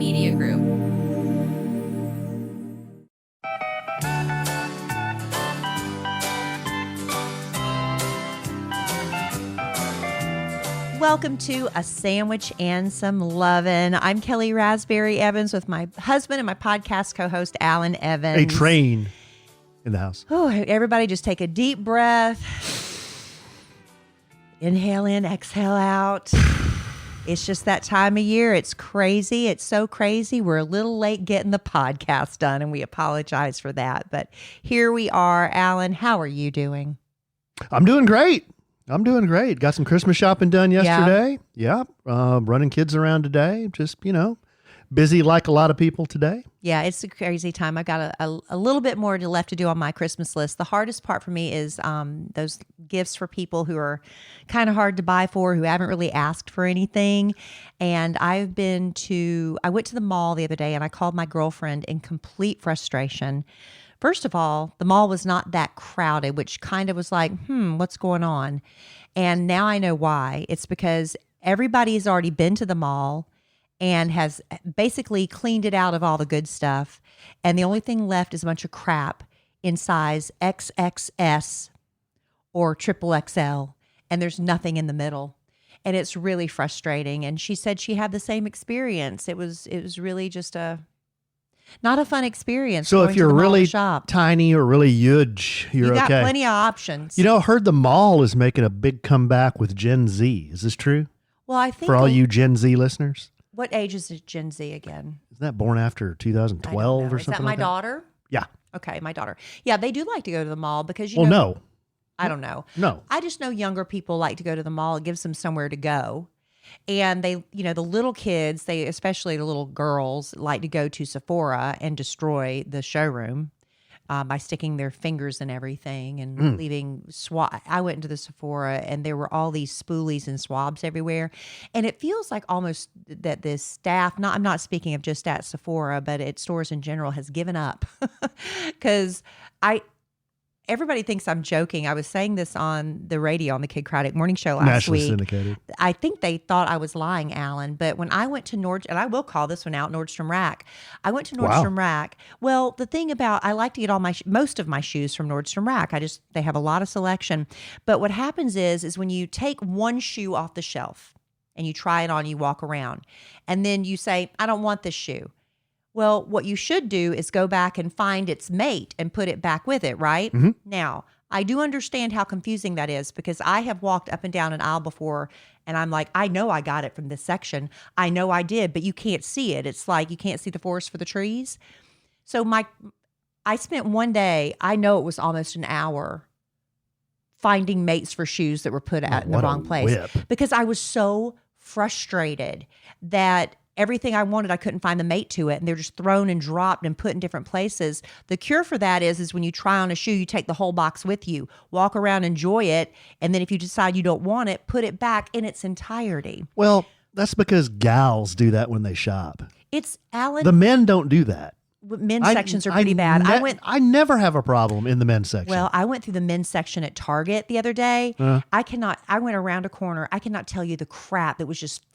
Media Group. Welcome to A Sandwich and Some Lovin'. I'm Kellie Raspberry Evans with my husband and my podcast co-host, Alan Evans. A train in the house. Oh, everybody just take a deep breath. Inhale in, exhale out. It's just that time of year. It's crazy. It's so crazy. We're a little late getting the podcast done, and we apologize for that. But here we are. Alan, how are you doing? I'm doing great. Got some Christmas shopping done yesterday. Yeah. Running kids around today. Just, busy like a lot of people today. Yeah, it's a crazy time. I've got a little bit more left to do on my Christmas list. The hardest part for me is those gifts for people who are kind of hard to buy for, who haven't really asked for anything. And I went to the mall the other day and I called my girlfriend in complete frustration. First of all, the mall was not that crowded, which kind of was like, what's going on? And now I know why. It's because everybody's already been to the mall and has basically cleaned it out of all the good stuff. And the only thing left is a bunch of crap in size XXS or XXL. And there's nothing in the middle. And it's really frustrating. And she said she had the same experience. It was really just not a fun experience. So if you're really tiny or really huge, you got okay. plenty of options. I heard the mall is making a big comeback with Gen Z. Is this true? Well, I think for all you Gen Z listeners. What age is Gen Z again? Isn't that born after 2012 or something? Is that my daughter? Yeah. Okay, my daughter. Yeah, they do like to go to the mall because no. I don't know. No. I just know younger people like to go to the mall. It gives them somewhere to go. And they, the little kids, especially the little girls, like to go to Sephora and destroy the showroom by sticking their fingers in everything and leaving I went into the Sephora and there were all these spoolies and swabs everywhere. And it feels like almost that this staff, I'm not speaking of just at Sephora, but at stores in general, has given up. Because everybody thinks I'm joking. I was saying this on the radio on the Kid Craddock morning show last week. Syndicated. I think they thought I was lying, Alan. But when I went to and I will call this one out, Nordstrom Rack. I went to Nordstrom Rack. Well, the thing about, I like to get all most of my shoes from Nordstrom Rack. They have a lot of selection. But what happens is when you take one shoe off the shelf and you try it on, you walk around, and then you say, I don't want this shoe. Well, what you should do is go back and find its mate and put it back with it, right? Mm-hmm. Now, I do understand how confusing that is because I have walked up and down an aisle before and I'm like, I know I got it from this section. I know I did, but you can't see it. It's like you can't see the forest for the trees. So I spent one day, I know it was almost an hour, finding mates for shoes that were put out in the wrong place because I was so frustrated that everything I wanted, I couldn't find the mate to it. And they're just thrown and dropped and put in different places. The cure for that is when you try on a shoe, you take the whole box with you, walk around, enjoy it. And then if you decide you don't want it, put it back in its entirety. Well, that's because gals do that when they shop. It's Alan. The men don't do that. Men's sections are pretty bad. I never have a problem in the men's section. Well, I went through the men's section at Target the other day. I went around a corner. I cannot tell you the crap that was just,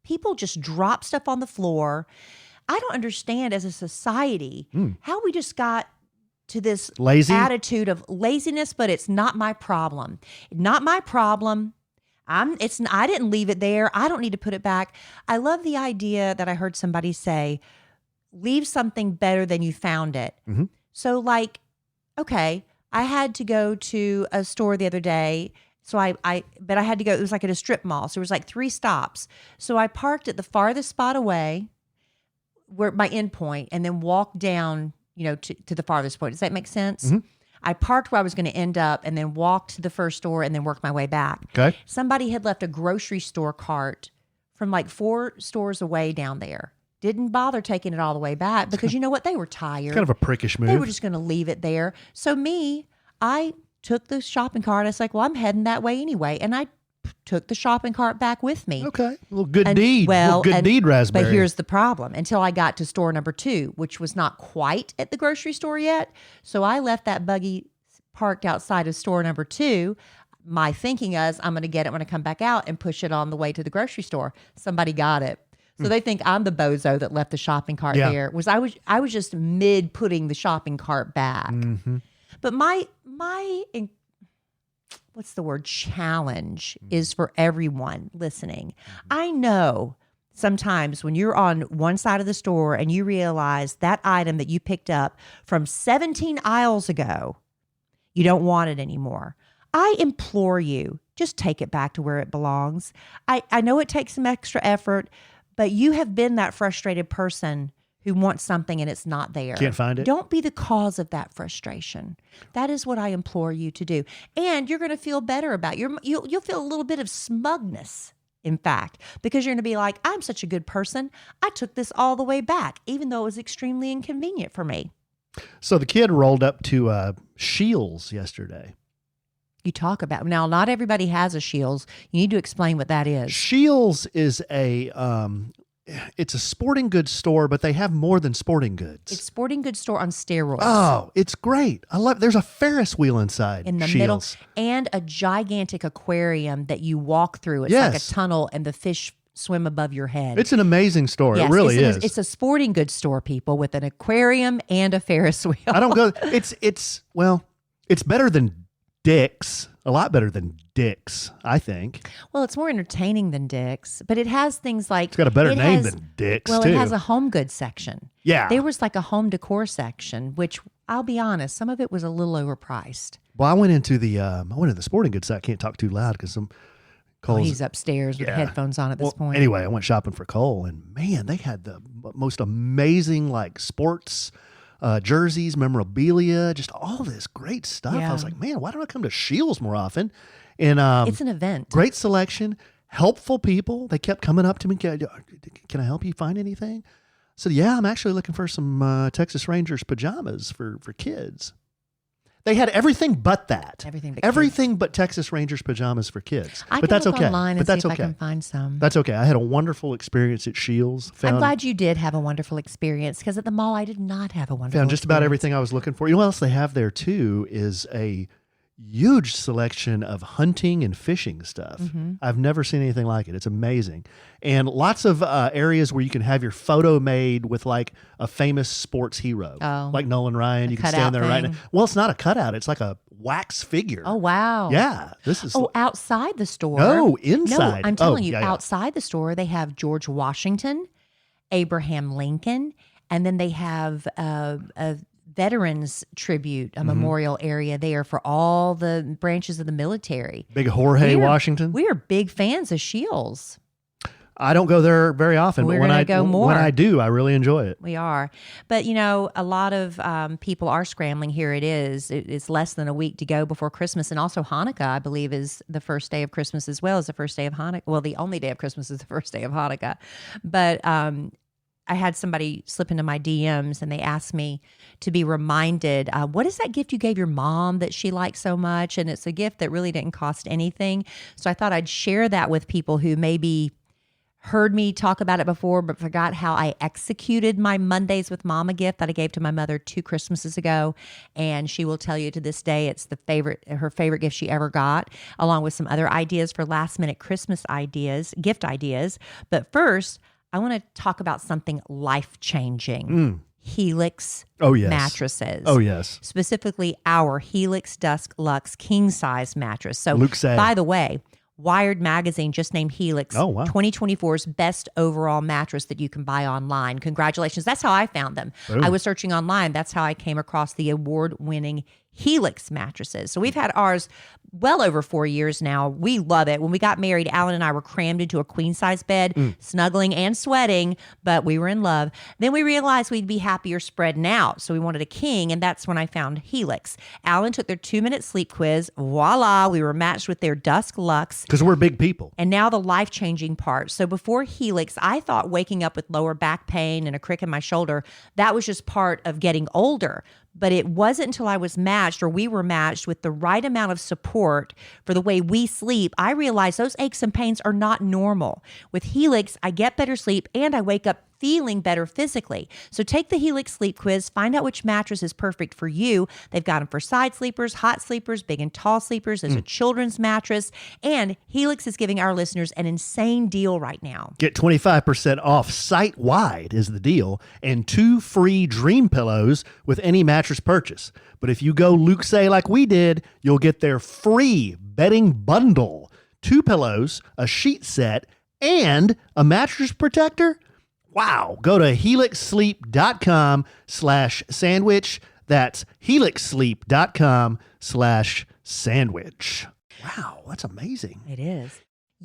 people just drop stuff on the floor. I don't understand as a society how we just got to this attitude of laziness, but it's not my problem. Not my problem. I didn't leave it there. I don't need to put it back. I love the idea that I heard somebody say, leave something better than you found it. Mm-hmm. So okay, I had to go to a store the other day. So but I had to go, it was like at a strip mall. So it was like 3 stops. So I parked at the farthest spot away, where my end point, and then walked down, to the farthest point. Does that make sense? Mm-hmm. I parked where I was going to end up and then walked to the first store and then worked my way back. Okay. Somebody had left a grocery store cart from like 4 stores away down there. Didn't bother taking it all the way back because you know what? They were tired. Kind of a prickish move. They were just going to leave it there. So I took the shopping cart. I was like, well, I'm heading that way anyway. And I took the shopping cart back with me. Okay. A little good deed. Good deed, Raspberry. But here's the problem. Until I got to store number 2, which was not quite at the grocery store yet. So I left that buggy parked outside of store number 2. My thinking is I'm going to get it when I come back out and push it on the way to the grocery store. Somebody got it. So they think I'm the bozo that left the shopping cart Yeah. there. I was just mid putting the shopping cart back. But my what's the word? Challenge is for everyone listening. I know sometimes when you're on one side of the store and you realize that item that you picked up from 17 aisles ago, you don't want it anymore. I implore you, just take it back to where it belongs. I know it takes some extra effort, but you have been that frustrated person who wants something and it's not there. Can't find it. Don't be the cause of that frustration. That is what I implore you to do. And you're going to feel better about it. You'll feel a little bit of smugness, in fact, because you're going to be like, I'm such a good person. I took this all the way back, even though it was extremely inconvenient for me. So the kid rolled up to Shields yesterday. You talk about, now not everybody has a Shields. You need to explain what that is. Shields is it's a sporting goods store, but they have more than sporting goods. It's sporting goods store on steroids. Oh, it's great. I love. There's a Ferris wheel inside In the Shields. middle, and a gigantic aquarium that you walk through. It's Yes. like a tunnel, and the fish swim above your head. It's an amazing store. Yes, It really is. It's a sporting goods store, people, with an aquarium and a Ferris wheel. I don't go. It's better than Dick's. A lot better than Dick's, I think. Well, it's more entertaining than Dick's, but it has things like It's got a better name than Dick's, Well, too. it has a home goods section. Yeah. There was like a home decor section, which I'll be honest, some of it was a little overpriced. Well, I went into the sporting goods side. I can't talk too loud because some Cole's. He's upstairs with headphones on at this point. Anyway, I went shopping for Cole, and man, they had the most amazing like sports jerseys, memorabilia, just all this great stuff. Yeah. I was like, man, why don't I come to Shields more often? And It's an event. great selection, helpful people. They kept coming up to me. Can I help you find anything? So yeah, I'm actually looking for some Texas Rangers pajamas for kids. They had everything but that. Everything but Texas Rangers pajamas for kids. I But can that's look okay. online But and see that's if okay. I can find some. That's okay. I had a wonderful experience at Shields. I'm glad you did have a wonderful experience, because at the mall I did not have a wonderful Found just about experience. everything I was looking for. You know what else they have there too is a huge selection of hunting and fishing stuff. I've never seen anything like it. It's amazing. And lots of areas where you can have your photo made with like a famous sports hero. Oh. Like Nolan Ryan. You can cutout stand there right thing. now. Well, it's not a cutout. It's like a wax figure. Oh, wow. Yeah. This is. Oh, outside the store. No, inside. No, I'm telling you, yeah. outside the store, they have George Washington, Abraham Lincoln, and then they have a veterans tribute, a memorial area there for all the branches of the military. Big Jorge Washington. We are big fans of Shields. I don't go there very often, We're but gonna go more. when I do, I really enjoy it. We are. But, you know, a lot of people are scrambling. Here it is. It's less than a week to go before Christmas. And also Hanukkah, I believe, is the first day of Christmas as well as the first day of Hanukkah. Well, the only day of Christmas is the first day of Hanukkah. But I had somebody slip into my DMs and they asked me to be reminded, what is that gift you gave your mom that she liked so much? And it's a gift that really didn't cost anything. So I thought I'd share that with people who maybe heard me talk about it before, but forgot how I executed my Mondays with Mama gift that I gave to my mother 2 Christmases ago. And she will tell you to this day, it's her favorite gift she ever got, along with some other ideas for last minute Christmas ideas, gift ideas. But first, I want to talk about something life-changing. Helix mattresses. Oh, yes. Specifically our Helix Dusk Luxe king size mattress. So Luxe. by the way, Wired Magazine just named Helix 2024's best overall mattress that you can buy online. Congratulations. That's how I found them. Boom. I was searching online. That's how I came across the award-winning Helix mattresses. So we've had ours well over 4 years now. We love it. When we got married, Alan and I were crammed into a queen size bed, snuggling and sweating, but we were in love. Then we realized we'd be happier spreading out. So we wanted a king, and that's when I found Helix. Alan took their 2-minute sleep quiz. Voila, we were matched with their Dusk Luxe. Because we're big people. And now the life-changing part. So before Helix, I thought waking up with lower back pain and a crick in my shoulder, that was just part of getting older. But it wasn't until I was matched, or we were matched with the right amount of support for the way we sleep, I realized those aches and pains are not normal. With Helix, I get better sleep and I wake up feeling better physically. So take the Helix Sleep Quiz, find out which mattress is perfect for you. They've got them for side sleepers, hot sleepers, big and tall sleepers. There's a children's mattress. And Helix is giving our listeners an insane deal right now. Get 25% off site-wide is the deal, and 2 free dream pillows with any mattress purchase. But if you go Luke Say like we did, you'll get their free bedding bundle. 2 pillows, a sheet set, and a mattress protector. Wow. Go to helixsleep.com/sandwich. That's helixsleep.com/sandwich. Wow, that's amazing. It is.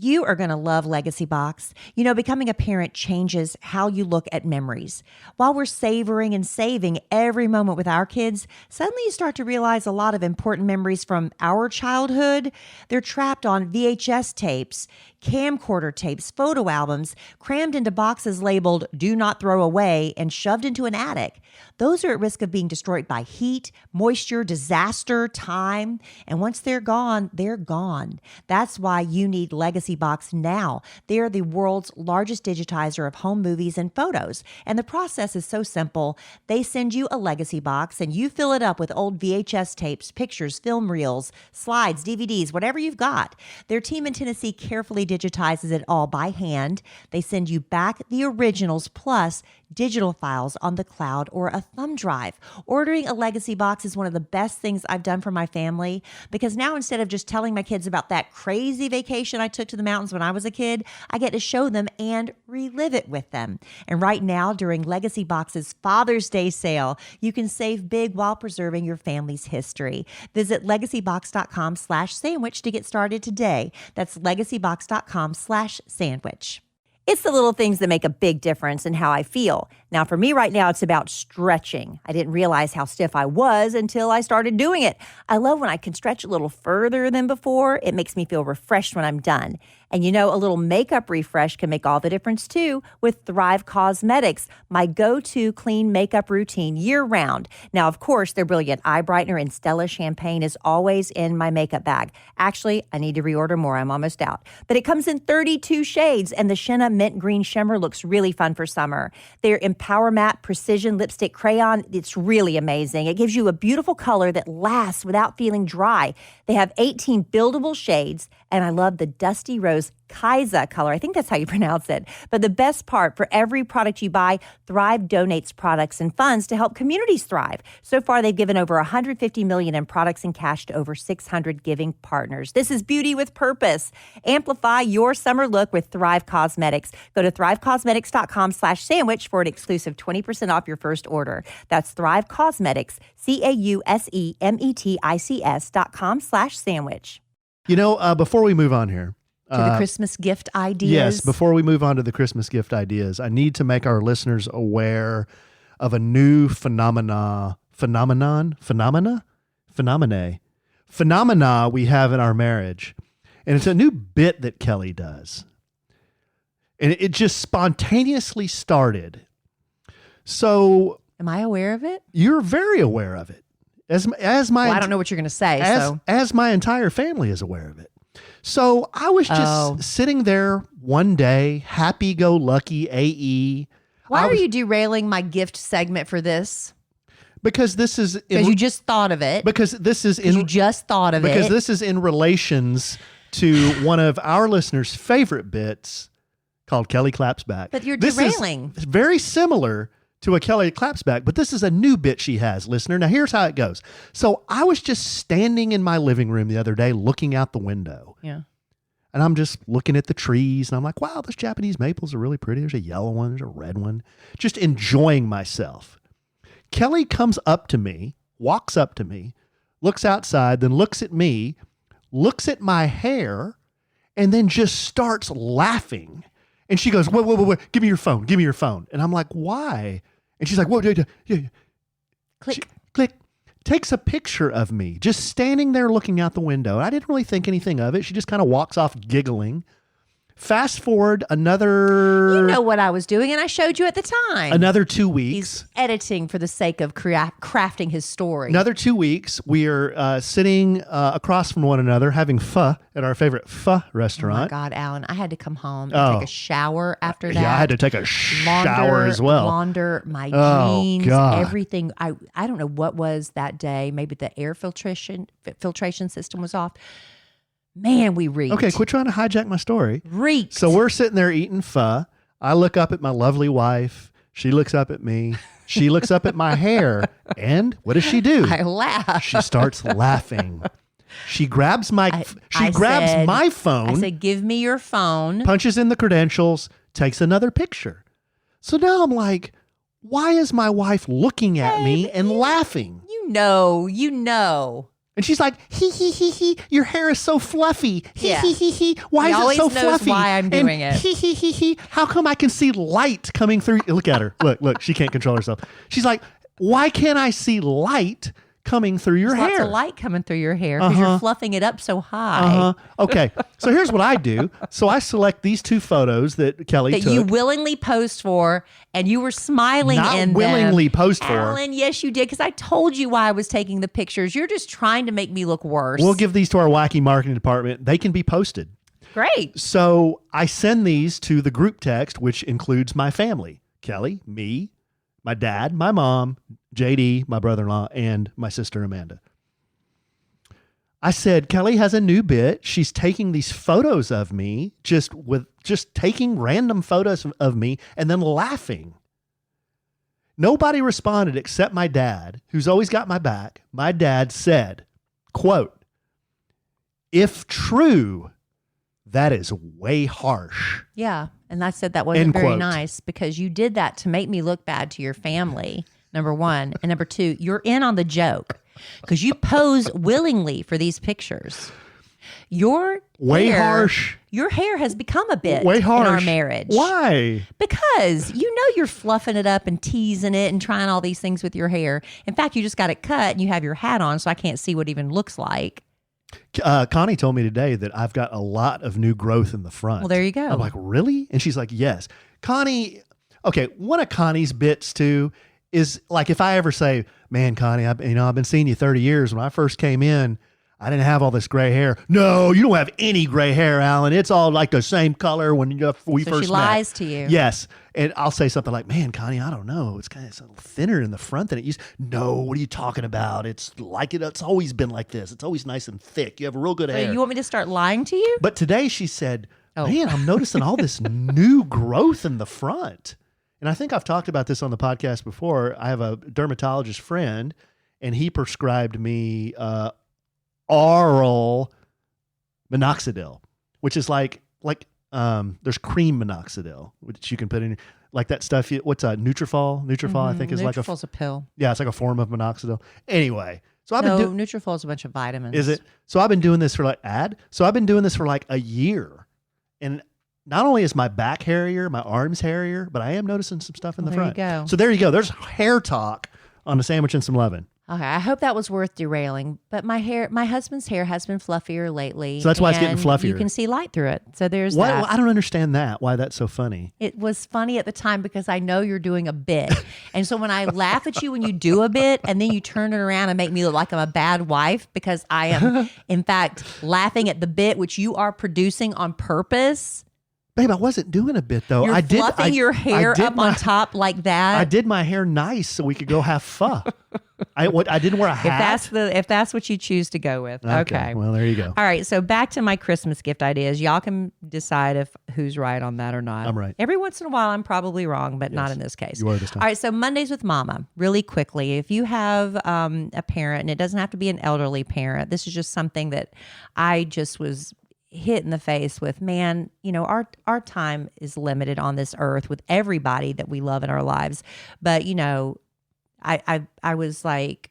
You are going to love Legacy Box. You know, becoming a parent changes how you look at memories. While we're savoring and saving every moment with our kids, suddenly you start to realize a lot of important memories from our childhood. They're trapped on VHS tapes, camcorder tapes, photo albums, crammed into boxes labeled "Do Not Throw Away" and shoved into an attic. Those are at risk of being destroyed by heat, moisture, disaster, time. And once they're gone, they're gone. That's why you need Legacy Box now. They are the world's largest digitizer of home movies and photos. And the process is so simple. They send you a Legacy Box and you fill it up with old VHS tapes, pictures, film reels, slides, DVDs, whatever you've got. Their team in Tennessee carefully digitizes it all by hand. They send you back the originals plus digital files on the cloud or a thumb drive. Ordering a Legacy Box is one of the best things I've done for my family, because now instead of just telling my kids about that crazy vacation I took to the mountains when I was a kid, I get to show them and relive it with them. And right now, during Legacy Box's Father's Day sale, you can save big while preserving your family's history. Visit legacybox.com/sandwich to get started today. That's legacybox.com/sandwich. It's the little things that make a big difference in how I feel. Now, for me right now, it's about stretching. I didn't realize how stiff I was until I started doing it. I love when I can stretch a little further than before. It makes me feel refreshed when I'm done. And you know, a little makeup refresh can make all the difference too with Thrive Cosmetics, my go-to clean makeup routine year-round. Now, of course, their brilliant eye brightener and Stella champagne is always in my makeup bag. Actually, I need to reorder more. I'm almost out. But it comes in 32 shades, and the Shenna Mint Green Shimmer looks really fun for summer. Their Empower Matte Precision Lipstick Crayon, it's really amazing. It gives you a beautiful color that lasts without feeling dry. They have 18 buildable shades, and I love the Dusty Rose Kaisa color. I think that's how you pronounce it. But the best part, for every product you buy, Thrive donates products and funds to help communities thrive. So far, they've given over $150 million in products and cash to over 600 giving partners. This is beauty with purpose. Amplify your summer look with Thrive Cosmetics. Go to thrivecosmetics.com/sandwich for an exclusive 20% off your first order. That's Thrive Cosmetics, CAUSEMETICS.com/sandwich. You know, before we move on here, To the Christmas gift ideas. yes, before we move on to the Christmas gift ideas, I need to make our listeners aware of a new phenomena we have in our marriage. And it's a new bit that Kellie does. And it just spontaneously started. So, am I aware of it? You're very aware of it. As my Well, I don't know what you're going to say. as my entire family is aware of it. So I was just sitting there one day, happy-go-lucky AE. Why are you derailing my gift segment for this? Because this is Because you just thought of it. Because this is you just thought of it. Because this is in relations to one of our listeners' favorite bits called Kellie Claps Back. But you're derailing. This is very similar to a Kellie Claps Back, but this is a new bit she has, listener. Now, here's how it goes. So I was just standing in my living room the other day looking out the window. Yeah. And I'm just looking at the trees, and I'm like, wow, those Japanese maples are really pretty. There's a yellow one, there's a red one. Just enjoying myself. Kellie comes up to me, walks up to me, looks outside, then looks at me, looks at my hair, and then just starts laughing. And she goes, wait, give me your phone. Give me your phone. And I'm like, why? And she's like, whoa, click. Click. Takes a picture of me just standing there looking out the window. I didn't really think anything of it. She just kind of walks off giggling. Fast forward another. You know what I was doing, and I showed you at the time. Another 2 weeks. He's editing for the sake of crafting his story. Another 2 weeks. We are sitting across from one another having pho at our favorite pho restaurant. Oh my God, Alan! I had to come home and take a shower after that. Yeah, I had to take a shower as well. Launder my jeans, everything. I don't know what was that day. Maybe the air filtration system was off. Man, we reeked. Okay, quit trying to hijack my story. Reeked. So we're sitting there eating pho. I look up at my lovely wife. She looks up at me. She looks up at my hair. And what does she do? I laugh. She starts laughing. She grabs my phone. I said, give me your phone. Punches in the credentials, takes another picture. So now I'm like, why is my wife looking at me and laughing? You know. And she's like, hee, your hair is so fluffy. Hee. Why is it so fluffy? Why I'm doing it. Hee. How come I can see light coming through? Look at her. Look, she can't control herself. She's like, why can't I see light coming through your hair? Lots of light coming through your hair because you're fluffing it up so high. Okay, so here's what I do. So I select these 2 photos that Kelly took. That you willingly posed for, and you were smiling in them. Not willingly posed for. Alan, yes, you did, because I told you why I was taking the pictures. You're just trying to make me look worse. We'll give these to our wacky marketing department. They can be posted. Great. So I send these to the group text, which includes my family, Kelly, me, my dad, my mom, JD, my brother-in-law, and my sister Amanda. I said, Kelly has a new bit. She's taking these photos of me, just taking random photos of me and then laughing. Nobody responded except my dad, who's always got my back. My dad said, quote, if true, that is way harsh. Yeah. And I said that wasn't very nice because you did that to make me look bad to your family, number one. And number two, you're in on the joke because you pose willingly for these pictures. Your hair has become a bit in our marriage. Why? Because you know you're fluffing it up and teasing it and trying all these things with your hair. In fact, you just got it cut and you have your hat on, so I can't see what it even looks like. Connie told me today that I've got a lot of new growth in the front. Well, there you go. I'm like, really? And she's like, yes. Connie, okay, one of Connie's bits too is like if I ever say, man, Connie, I've been seeing you 30 years. When I first came in, I didn't have all this gray hair. No, you don't have any gray hair, Alan. It's all like the same color when we first met. She lies to you. Yes. And I'll say something like, man, Connie, I don't know. It's kind of a little thinner in the front than it used. No, what are you talking about? It's like it. It's always been like this. It's always nice and thick. You have real good hair. You want me to start lying to you? But today she said, man, I'm noticing all this new growth in the front. And I think I've talked about this on the podcast before. I have a dermatologist friend, and he prescribed me oral minoxidil, which is like there's cream minoxidil, which you can put in like that stuff. What's Nutrafol? I think is Nutrafol's a pill. Yeah, it's like a form of minoxidil. Anyway, so Nutrafol is a bunch of vitamins. Is it? So I've been doing this for like a year, and not only is my back hairier, my arms hairier, but I am noticing some stuff in the front. There you go. So there you go. There's hair talk on a sandwich and some lovin'. Okay, I hope that was worth derailing. But my husband's hair has been fluffier lately. So that's why it's getting fluffier. You can see light through it. So there's that. Well, I don't understand that. Why that's so funny. It was funny at the time because I know you're doing a bit. And so when I laugh at you when you do a bit and then you turn it around and make me look like I'm a bad wife because I am, in fact, laughing at the bit which you are producing on purpose. Babe, I wasn't doing a bit though. You're fluffing your hair up on top like that. I did my hair nice so we could go have pho. I didn't wear a hat. If that's what you choose to go with. Okay. Well, there you go. All right. So back to my Christmas gift ideas. Y'all can decide who's right on that or not. I'm right. Every once in a while, I'm probably wrong, but not in this case. You are this time. All right. So Mondays with Mama. Really quickly, if you have a parent, and it doesn't have to be an elderly parent. This is just something that I just was hit in the face with. Man, our time is limited on this earth with everybody that we love in our lives. But I was like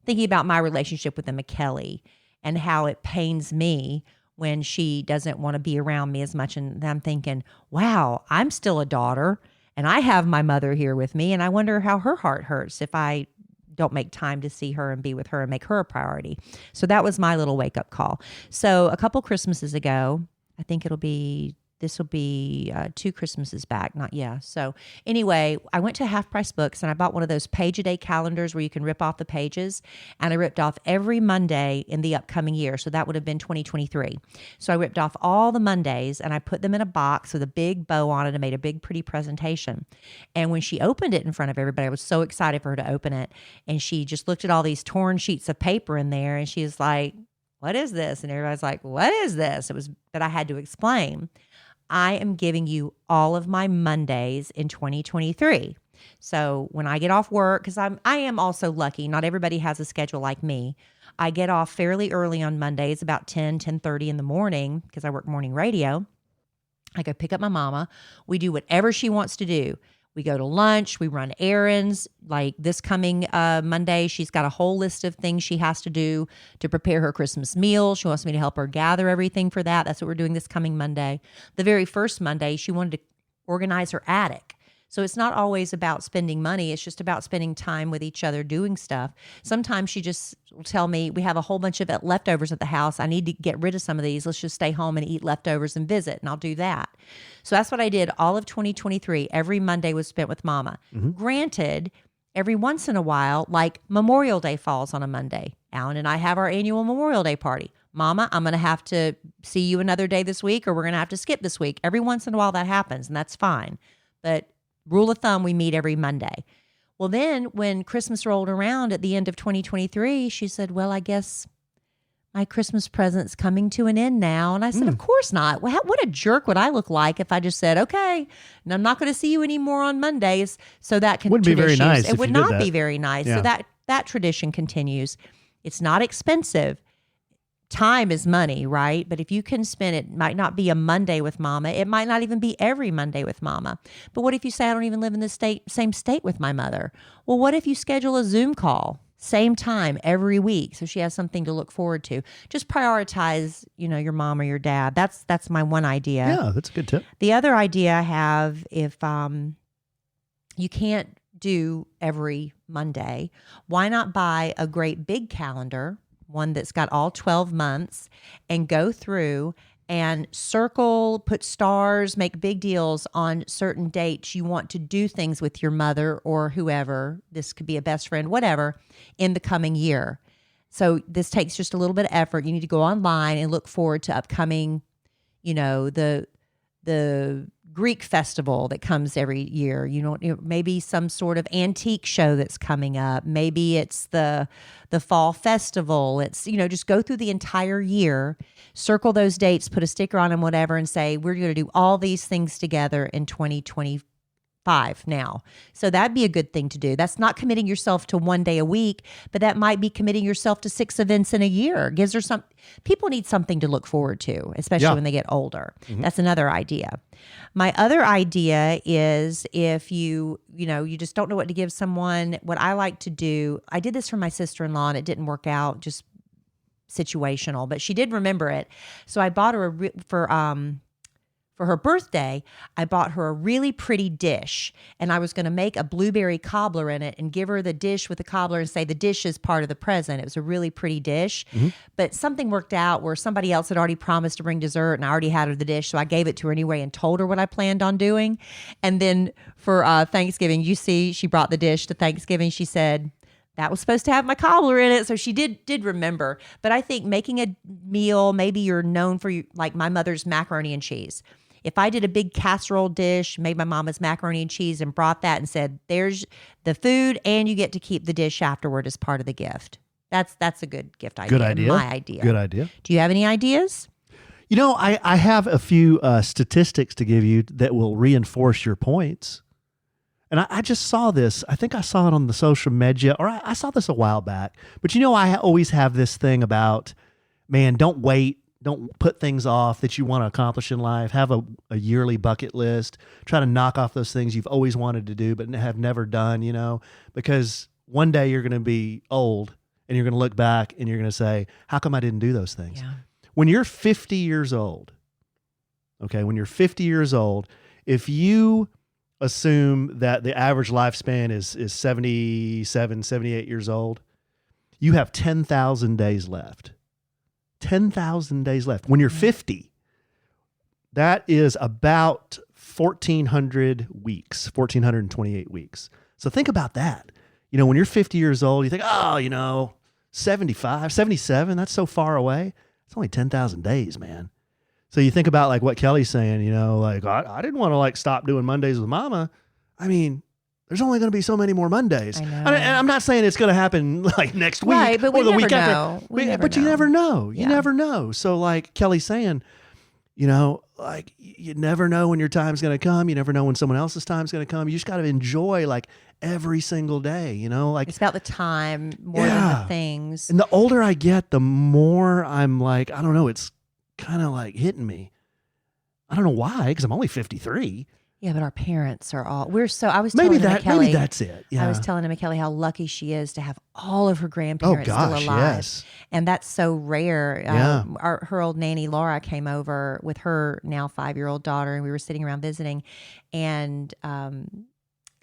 thinking about my relationship with Emma Kellie and how it pains me when she doesn't want to be around me as much. And I'm thinking, wow, I'm still a daughter and I have my mother here with me. And I wonder how her heart hurts if I don't make time to see her and be with her and make her a priority. So that was my little wake up call. So a couple Christmases ago, I think it'll be this will be 2 Christmases back. So anyway, I went to Half Price Books and I bought one of those page-a-day calendars where you can rip off the pages. And I ripped off every Monday in the upcoming year. So that would have been 2023. So I ripped off all the Mondays and I put them in a box with a big bow on it and made a big, pretty presentation. And when she opened it in front of everybody, I was so excited for her to open it. And she just looked at all these torn sheets of paper in there and she was like, "What is this?" And everybody's like, "What is this?" It was that I had to explain. I am giving you all of my Mondays in 2023. So when I get off work, because I am also lucky, not everybody has a schedule like me. I get off fairly early on Mondays, about 10:30 in the morning, because I work morning radio. I go pick up my mama. We do whatever she wants to do. We go to lunch, we run errands. Like this coming Monday, she's got a whole list of things she has to do to prepare her Christmas meal. She wants me to help her gather everything for that. That's what we're doing this coming Monday. The very first Monday, she wanted to organize her attic. So it's not always about spending money. It's just about spending time with each other doing stuff. Sometimes she just will tell me, "We have a whole bunch of leftovers at the house. I need to get rid of some of these. Let's just stay home and eat leftovers and visit." And I'll do that. So that's what I did all of 2023. Every Monday was spent with Mama. Granted, every once in a while, like Memorial Day falls on a Monday. Alan and I have our annual Memorial Day party. "Mama, I'm going to have to see you another day this week, or we're going to have to skip this week." Every once in a while that happens, and that's fine. But rule of thumb, we meet every Monday. Well, then when Christmas rolled around at the end of 2023, she said, "Well, I guess my Christmas present's coming to an end now." And I said, "Of course not. What a jerk would I look like if I just said, okay, and I'm not going to see you anymore on Mondays." So that wouldn't be very nice. It would not be very nice. Yeah. So that tradition continues. It's not expensive. Time is money, right? But if you can spend it, might not be a Monday with Mama. It might not even be every Monday with Mama. But what if you say, "I don't even live in the same state with my mother"? Well, what if you schedule a Zoom call, same time every week, so she has something to look forward to? Just prioritize, your mom or your dad. That's my one idea. Yeah, that's a good tip. The other idea I have, if you can't do every Monday, why not buy a great big calendar, one that's got all 12 months, and go through and circle, put stars, make big deals on certain dates you want to do things with your mother or whoever. This could be a best friend, whatever, in the coming year. So this takes just a little bit of effort. You need to go online and look forward to upcoming, the Greek festival that comes every year. Maybe some sort of antique show that's coming up. Maybe it's the fall festival. It's, just go through the entire year, circle those dates, put a sticker on them, whatever, and say, we're going to do all these things together in 2025 now. So that'd be a good thing to do. That's not committing yourself to one day a week, but that might be committing yourself to 6 events in a year. Gives her people need something to look forward to, especially when they get older. That's another idea. My other idea is if you just don't know what to give someone, what I like to do, I did this for my sister-in-law and it didn't work out, just situational, but she did remember it. So I bought her for her birthday, I bought her a really pretty dish, and I was going to make a blueberry cobbler in it and give her the dish with the cobbler and say the dish is part of the present. It was a really pretty dish, but something worked out where somebody else had already promised to bring dessert, and I already had her the dish, so I gave it to her anyway and told her what I planned on doing. And then for Thanksgiving, she brought the dish to Thanksgiving. She said, that was supposed to have my cobbler in it. So she did remember. But I think making a meal, maybe you're known for like my mother's macaroni and cheese. If I did a big casserole dish, made my mama's macaroni and cheese and brought that and said, there's the food and you get to keep the dish afterward as part of the gift. That's a good gift idea. Good idea. My idea. Good idea. Do you have any ideas? I have a few statistics to give you that will reinforce your points. And I just saw this. I think I saw it on the social media, or I saw this a while back. But I always have this thing about, man, don't wait. Don't put things off that you want to accomplish in life. Have a yearly bucket list. Try to knock off those things you've always wanted to do but have never done, because one day you're going to be old and you're going to look back and you're going to say, how come I didn't do those things? Yeah. When you're 50 years old, if you assume that the average lifespan is 77, 78 years old, you have 10,000 days left. 10,000 days left. When you're 50, that is about 1,400 weeks, 1,428 weeks. So think about that. You know, when you're 50 years old, you think, oh, you know, 75, 77, that's so far away. It's only 10,000 days, man. So you think about like what Kellie's saying, you know, like I didn't want to like stop doing Mondays with Mama. I mean, there's only going to be so many more Mondays. I know. And I'm not saying it's going to happen like next week Right, but or the we week never after. know. But you never know. You Yeah. never know. So like Kellie's saying, you know, like you never know when your time's going to come. You never know when someone else's time's going to come. You just got to enjoy like every single day, you know, like It's about the time more than the things. And the older I get, the more I'm like, I don't know, it's kind of like hitting me. I don't know why, because I'm only 53. Yeah, but our parents are all, I was Maybe telling Kellie, maybe that's it. Yeah. I was telling Kellie how lucky she is to have all of her grandparents still alive. Yes. And that's so rare. Yeah. Her old nanny, Laura, came over with her now 5-year-old daughter, and we were sitting around visiting. And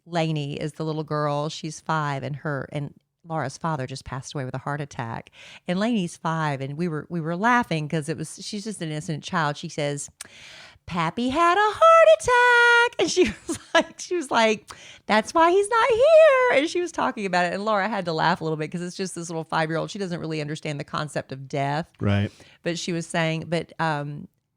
Lainey is the little girl. She's 5, and Laura's father just passed away with a heart attack. And Lainey's 5, and we were laughing because she's just an innocent child. She says, Pappy had a heart attack. And she was like, that's why he's not here. And she was talking about it. And Laura had to laugh a little bit because it's just this little 5-year-old. She doesn't really understand the concept of death. Right. But she was saying,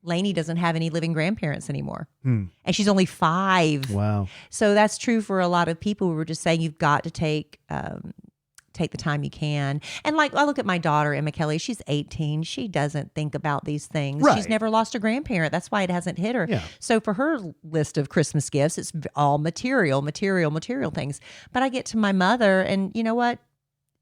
Lainey doesn't have any living grandparents anymore. And she's only 5. Wow. So that's true for a lot of people. We were just saying you've got to take the time you can. And like I look at my daughter, Emma Kellie, she's 18. She doesn't think about these things. Right. She's never lost a grandparent. That's why it hasn't hit her. Yeah. So for her list of Christmas gifts, it's all material things. But I get to my mother, and you know what?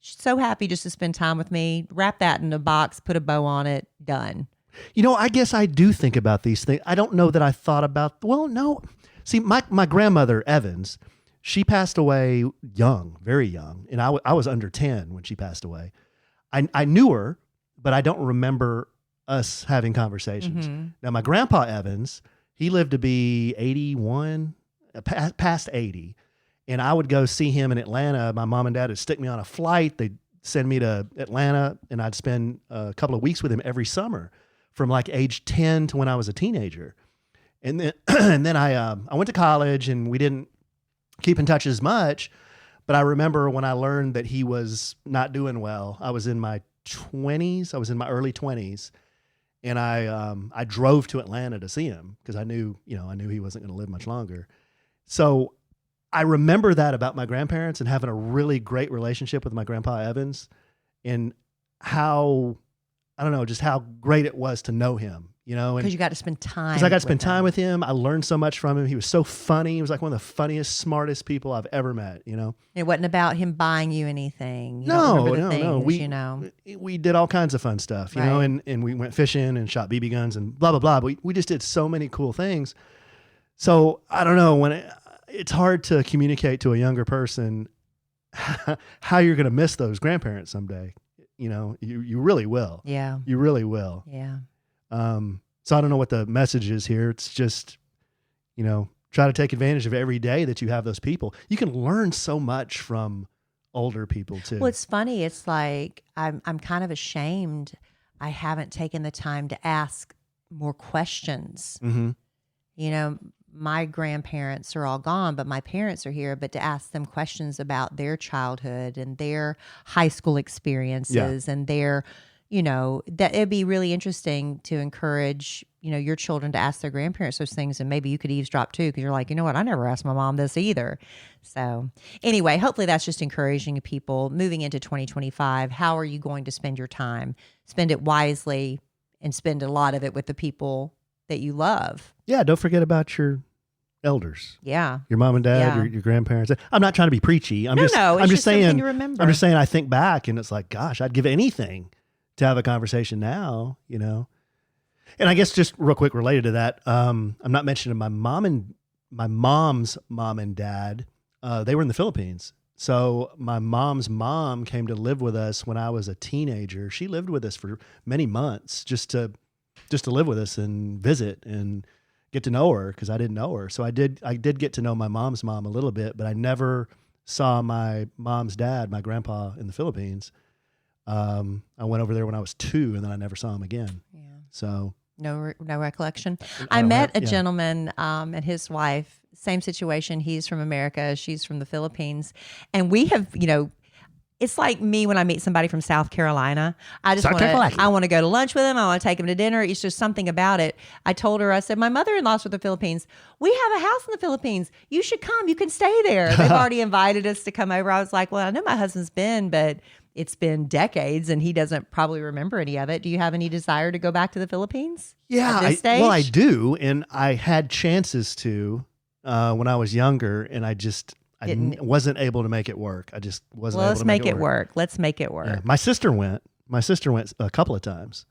She's so happy just to spend time with me. Wrap that in a box, put a bow on it, done. You know, I guess I do think about these things. I don't know that I thought about, well, no. See, my grandmother, Evans, she passed away young, very young. And I was under 10 when she passed away. I knew her, but I don't remember us having conversations. Mm-hmm. Now, my grandpa, Evans, he lived to be 81, past 80. And I would go see him in Atlanta. My mom and dad would stick me on a flight. They'd send me to Atlanta, and I'd spend a couple of weeks with him every summer from like age 10 to when I was a teenager. And then, and then I went to college, and we didn't keep in touch as much. But I remember when I learned that he was not doing well, I was in my 20s. I was in my early 20s. And I drove to Atlanta to see him because I knew he wasn't going to live much longer. So I remember that about my grandparents and having a really great relationship with my grandpa Evans, and how, I don't know, just how great it was to know him, you know. Because you got to spend time. Because I got to spend time with him. I learned so much from him. He was so funny. He was like one of the funniest, smartest people I've ever met, you know. It wasn't about him buying you anything. You No. We did all kinds of fun stuff, you know, and we went fishing and shot BB guns and blah, blah, blah. But we just did so many cool things. So I don't know, it's hard to communicate to a younger person how you're going to miss those grandparents someday. You know, you really will. Yeah. You really will. Yeah. So I don't know what the message is here. It's just, you know, try to take advantage of every day that you have those people. You can learn so much from older people too. Well, it's funny. It's like, I'm kind of ashamed I haven't taken the time to ask more questions. Mm-hmm. You know, my grandparents are all gone, but my parents are here. But to ask them questions about their childhood and their high school experiences and their, you know, that it'd be really interesting to encourage, you know, your children to ask their grandparents those things. And maybe you could eavesdrop too, because you're like, you know what, I never asked my mom this either. So anyway, hopefully that's just encouraging people moving into 2025. How are you going to spend your time? Spend it wisely and spend a lot of it with the people that you love. Yeah, don't forget about your elders. Yeah. Your mom and dad, Yeah. your grandparents. I'm not trying to be preachy. I'm No, just it's I'm just just saying something to remember. I'm just saying I think back and it's like, gosh, I'd give anything to have a conversation now, you know. And I guess just real quick related to that, I'm not mentioning my mom's mom and dad. They were in the Philippines. So my mom's mom came to live with us when I was a teenager. She lived with us for many months just to live with us and visit and get to know her, because I didn't know her. So I did get to know my mom's mom a little bit, but I never saw my mom's dad, my grandpa, in the Philippines. I went over there when I was 2, and then I never saw him again. Yeah. So No recollection. I I don't met have- a yeah. gentleman and his wife, same situation. He's from America. She's from the Philippines. And we have, it's like me when I meet somebody from South Carolina. I just South want to, Carolina. I want to go to lunch with them. I want to take them to dinner. It's just something about it. I told her, I said, my mother-in-law's from the Philippines. We have a house in the Philippines. You should come. You can stay there. They've already invited us to come over. I was like, well, I know my husband's been, but it's been decades and he doesn't probably remember any of it. Do you have any desire to go back to the Philippines? Yeah, at this stage? well, I do, and I had chances to when I was younger, and I wasn't able to make it work. I just wasn't. Well, able let's to make it work. Let's make it work. Yeah. My sister went. My sister went a couple of times,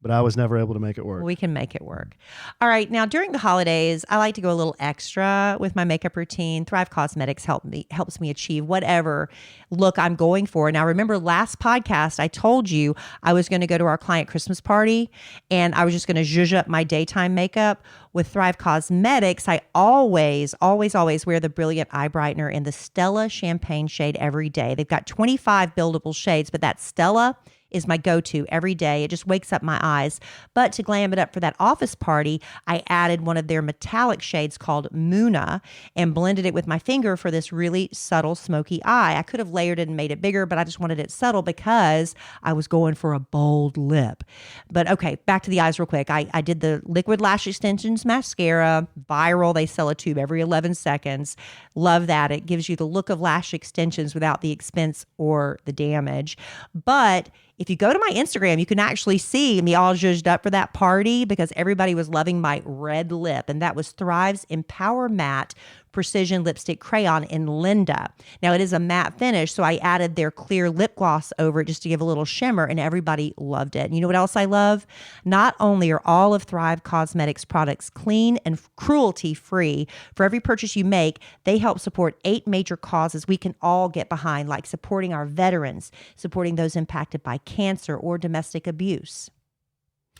but I was never able to make it work. We can make it work. All right. Now, during the holidays, I like to go a little extra with my makeup routine. Thrive Cosmetics helps me achieve whatever look I'm going for. Now, remember last podcast, I told you I was going to go to our client Christmas party and I was just going to zhuzh up my daytime makeup. With Thrive Cosmetics, I always wear the Brilliant Eye Brightener in the Stella Champagne shade every day. They've got 25 buildable shades, but that Stella is my go-to every day. It just wakes up my eyes. But to glam it up for that office party, I added one of their metallic shades called Muna and blended it with my finger for this really subtle smoky eye. I could have layered it and made it bigger, but I just wanted it subtle because I was going for a bold lip. But okay, back to the eyes real quick. I did the Liquid Lash Extensions mascara, viral. They sell a tube every 11 seconds. Love that. It gives you the look of lash extensions without the expense or the damage. But if you go to my Instagram, you can actually see me all zhuzhed up for that party because everybody was loving my red lip. And that was Thrive's Empower Matte Precision Lipstick Crayon in Linda. Now, it is a matte finish, so I added their clear lip gloss over it just to give a little shimmer, and everybody loved it. And you know what else I love? Not only are all of Thrive Cosmetics products clean and cruelty-free, for every purchase you make, they help support 8 major causes we can all get behind, like supporting our veterans, supporting those impacted by cancer or domestic abuse.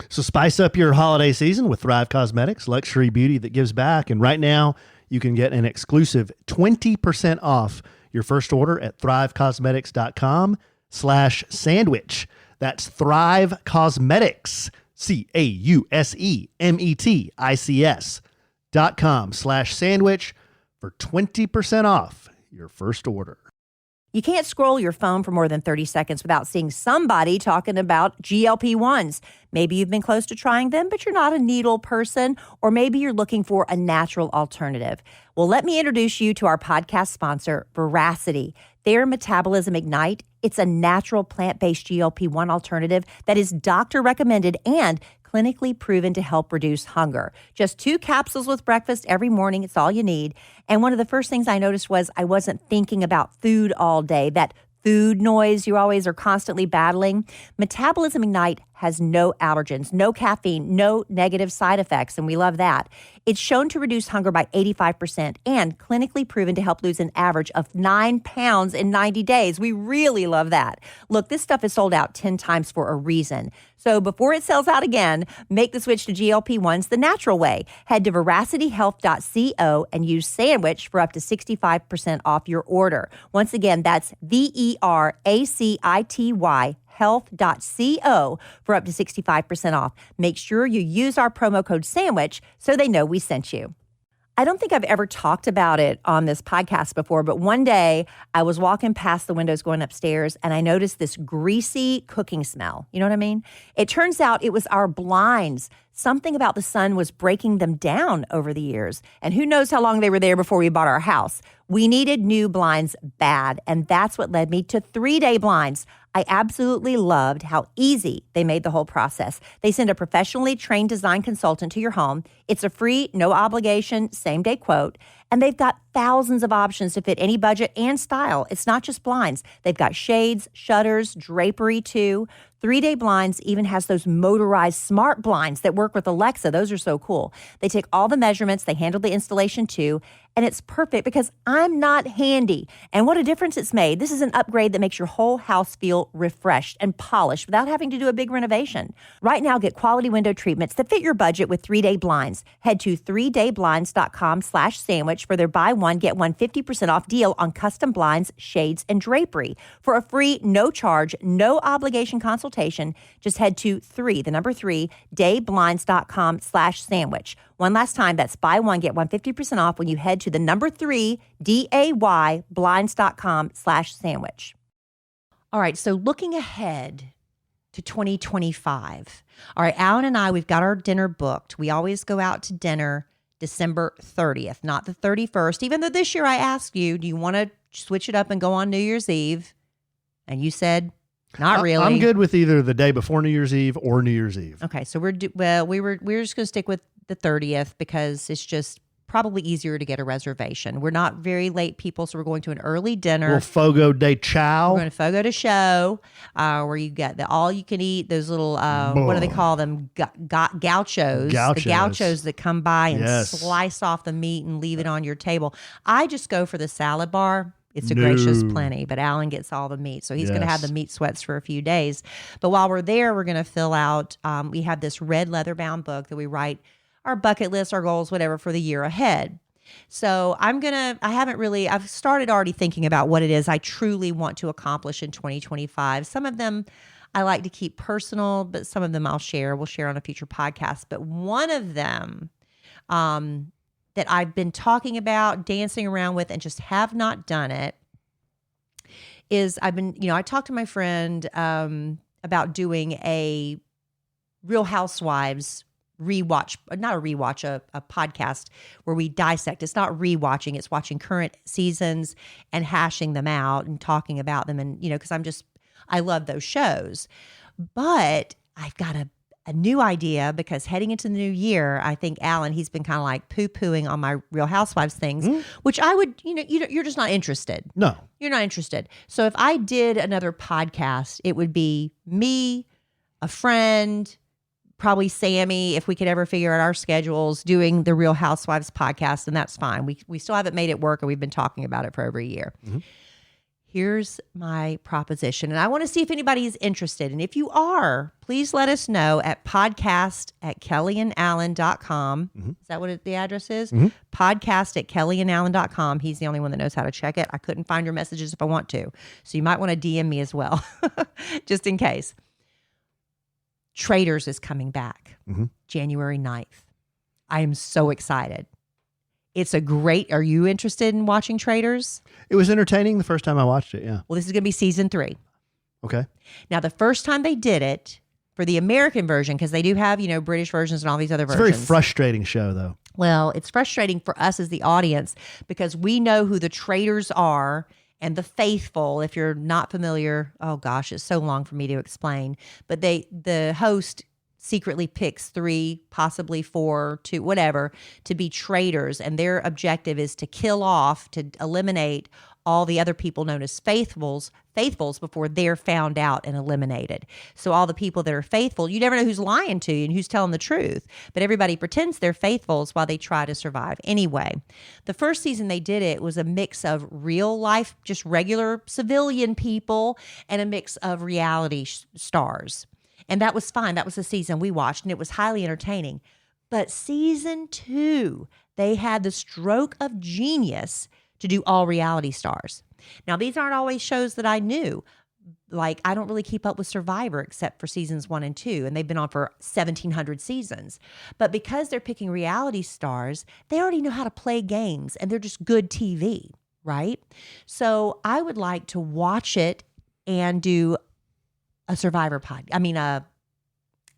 So spice up your holiday season with Thrive Cosmetics, luxury beauty that gives back. And right now, you can get an exclusive 20% off your first order at thrivecosmetics.com/sandwich. That's Thrive Cosmetics, CAUSEMETICS.com/sandwich for 20% off your first order. You can't scroll your phone for more than 30 seconds without seeing somebody talking about GLP-1s. Maybe you've been close to trying them, but you're not a needle person, or maybe you're looking for a natural alternative. Well, let me introduce you to our podcast sponsor, Veracity. Their Metabolism Ignite, it's a natural plant-based GLP-1 alternative that is doctor recommended and clinically proven to help reduce hunger. Just 2 capsules with breakfast every morning. It's all you need. And one of the first things I noticed was I wasn't thinking about food all day. That food noise you always are constantly battling. Metabolism Ignite has no allergens, no caffeine, no negative side effects, and we love that. It's shown to reduce hunger by 85% and clinically proven to help lose an average of 9 pounds in 90 days. We really love that. Look, this stuff is sold out 10 times for a reason. So before it sells out again, make the switch to GLP-1s the natural way. Head to veracityhealth.co and use sandwich for up to 65% off your order. Once again, that's VERACITY health.co for up to 65% off. Make sure you use our promo code SANDWICH so they know we sent you. I don't think I've ever talked about it on this podcast before, but one day I was walking past the windows going upstairs and I noticed this greasy cooking smell. You know what I mean? It turns out it was our blinds. Something about the sun was breaking them down over the years. And who knows how long they were there before we bought our house. We needed new blinds bad, and that's what led me to 3-Day Blinds. I absolutely loved how easy they made the whole process. They send a professionally trained design consultant to your home. It's a free, no obligation, same-day quote. And they've got thousands of options to fit any budget and style. It's not just blinds. They've got shades, shutters, drapery too. 3-Day Blinds even has those motorized smart blinds that work with Alexa. Those are so cool. They take all the measurements. They handle the installation too. And it's perfect because I'm not handy. And what a difference it's made. This is an upgrade that makes your whole house feel refreshed and polished without having to do a big renovation. Right now, get quality window treatments that fit your budget with 3-day blinds. Head to 3dayblinds.com/sandwich for their buy one, get one 50% off deal on custom blinds, shades, and drapery. For a free, no charge, no obligation consultation, just head to dayblinds.com/sandwich. One last time, that's buy one, get one 50% off when you head to the 3 dayblinds.com/sandwich. All right, so looking ahead to 2025. All right, Alan and I, we've got our dinner booked. We always go out to dinner December 30th, not the 31st, even though this year I asked you, do you want to switch it up and go on New Year's Eve? And you said, not really. I'm good with either the day before New Year's Eve or New Year's Eve. Okay, so we're just going to stick with the 30th because it's just probably easier to get a reservation. We're not very late people, so we're going to an early dinner. Little Fogo de Chao. We're going to Fogo de Show, where you get the all-you-can-eat, those little, what do they call them? Gauchos. The gauchos that come by and slice off the meat and leave it on your table. I just go for the salad bar. It's a gracious plenty, but Alan gets all the meat. So he's going to have the meat sweats for a few days. But while we're there, we're going to fill out, we have this red leather-bound book that we write our bucket list, our goals, whatever, for the year ahead. So I've started already thinking about what it is I truly want to accomplish in 2025. Some of them I like to keep personal, but some of them we'll share on a future podcast. But one of them that I've been talking about, dancing around with, and just have not done it is I talked to my friend about doing a Real Housewives a podcast where we dissect. It's not rewatching, it's watching current seasons and hashing them out and talking about them. And, because I love those shows. But I've got a new idea because heading into the new year, I think Alan, he's been kind of like poo-pooing on my Real Housewives things, which I would, you're just not interested. No. You're not interested. So if I did another podcast, it would be me, a friend, probably Sammy, if we could ever figure out our schedules, doing the Real Housewives podcast, and that's fine. We still haven't made it work, and we've been talking about it for over a year. Mm-hmm. Here's my proposition, and I want to see if anybody is interested. And if you are, please let us know at podcast@kellyandalan.com. Mm-hmm. Is that what the address is? Mm-hmm. Podcast@kellyandalan.com. He's the only one that knows how to check it. I couldn't find your messages if I want to. So you might want to DM me as well, just in case. Traitors is coming back January 9th. I am so excited. Are you interested in watching Traitors? It was entertaining the first time I watched it, yeah. Well, this is going to be season 3. Okay. Now, the first time they did it, for the American version, because they do have, British versions and all these other versions. It's a very frustrating show, though. Well, it's frustrating for us as the audience because we know who the traitors are. And the faithful, if you're not familiar, oh gosh, it's so long for me to explain. But the host secretly picks 3, possibly 4, 2, whatever, to be traitors. And their objective is to kill off, to eliminate all the other people known as faithfuls before they're found out and eliminated. So all the people that are faithful, you never know who's lying to you and who's telling the truth. But everybody pretends they're faithfuls while they try to survive. Anyway, the first season they did it was a mix of real life, just regular civilian people, and a mix of reality stars. And that was fine. That was the season we watched, and it was highly entertaining. But season 2, they had the stroke of genius to do all reality stars. Now, these aren't always shows that I knew. Like, I don't really keep up with Survivor except for seasons 1 and 2, and they've been on for 1,700 seasons. But because they're picking reality stars, they already know how to play games, and they're just good TV, right? So I would like to watch it and do a Survivor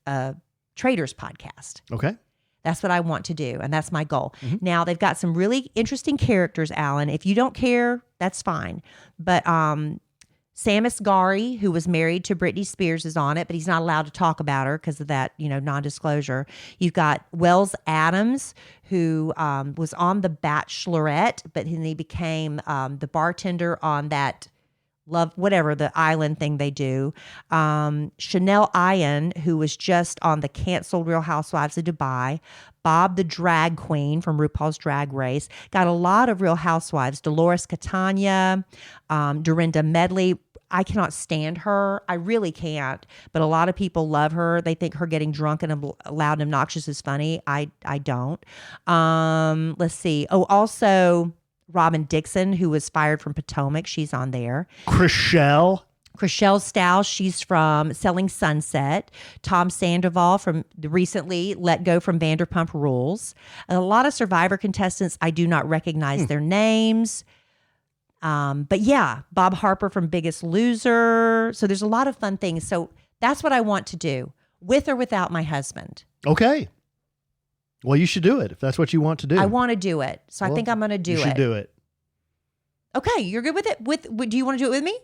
a Traitors podcast. Okay. That's what I want to do, and that's my goal. Mm-hmm. Now, they've got some really interesting characters, Alan. If you don't care, that's fine. But Sam Asghari, who was married to Britney Spears, is on it, but he's not allowed to talk about her because of that, non-disclosure. You've got Wells Adams, who was on The Bachelorette, but then he became the bartender on that love whatever the island thing they do. Chanel Ian, who was just on the canceled Real Housewives of Dubai. Bob the drag queen from RuPaul's Drag Race. Got a lot of Real Housewives. Dolores Catania, Dorinda Medley. I cannot stand her. I really can't. But a lot of people love her. They think her getting drunk and loud and obnoxious is funny. I don't. Let's see. Oh, also Robin Dixon, who was fired from Potomac. She's on there. Chrishell Stowell, she's from Selling Sunset. Tom Sandoval from recently let go from Vanderpump Rules. And a lot of Survivor contestants, I do not recognize their names. But yeah, Bob Harper from Biggest Loser. So there's a lot of fun things. So that's what I want to do, with or without my husband. Okay. Well, you should do it if that's what you want to do. I want to do it. So I think I'm going to do it. You should do it. Okay. You're good with it? Do you want to do it with me?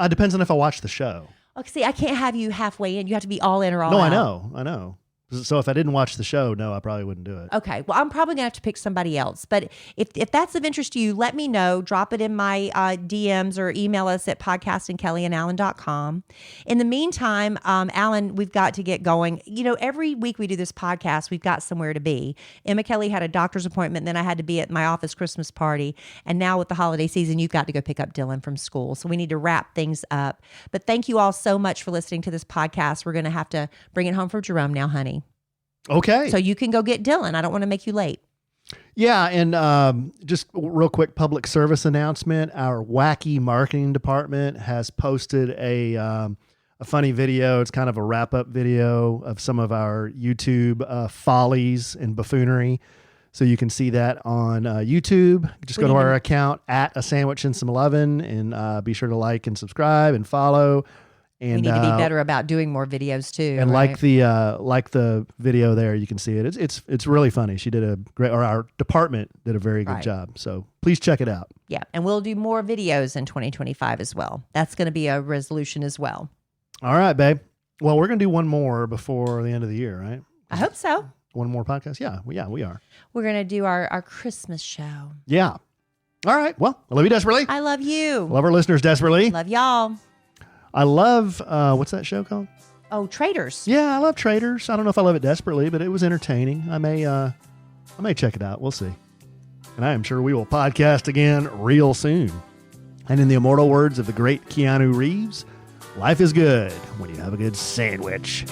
Depends on if I watch the show. Okay, see, I can't have you halfway in. You have to be all in or all out. No, I know. So if I didn't watch the show, no, I probably wouldn't do it. Okay. Well, I'm probably going to have to pick somebody else. But if that's of interest to you, let me know. Drop it in my DMs or email us at podcastingkellyandallen.com. In the meantime, Alan, we've got to get going. You know, every week we do this podcast, we've got somewhere to be. Emma Kelly had a doctor's appointment, and then I had to be at my office Christmas party. And now with the holiday season, you've got to go pick up Dylan from school. So we need to wrap things up. But thank you all so much for listening to this podcast. We're going to have to bring it home for Jerome now, honey. Okay. So you can go get Dylan. I don't want to make you late. Yeah. And just real quick public service announcement. Our wacky marketing department has posted a funny video. It's kind of a wrap up video of some of our YouTube follies and buffoonery. So you can see that on YouTube. Just go to our account at A Sandwich and Some Lovin', and be sure to like and subscribe and follow. And, we need to be better about doing more videos too. And right? like the video there, you can see it. It's really funny. She did a great, or our department did a very good job. So please check it out. Yeah, and we'll do more videos in 2025 as well. That's going to be a resolution as well. All right, babe. Well, we're going to do one more before the end of the year, right? I hope so. One more podcast? Yeah, we are. We're going to do our Christmas show. Yeah. All right. Well, I love you desperately. I love you. Love our listeners desperately. Love y'all. I love, what's that show called? Oh, Traitors. Yeah, I love Traitors. I don't know if I love it desperately, but it was entertaining. I may check it out. We'll see. And I am sure we will podcast again real soon. And in the immortal words of the great Keanu Reeves, life is good when you have a good sandwich.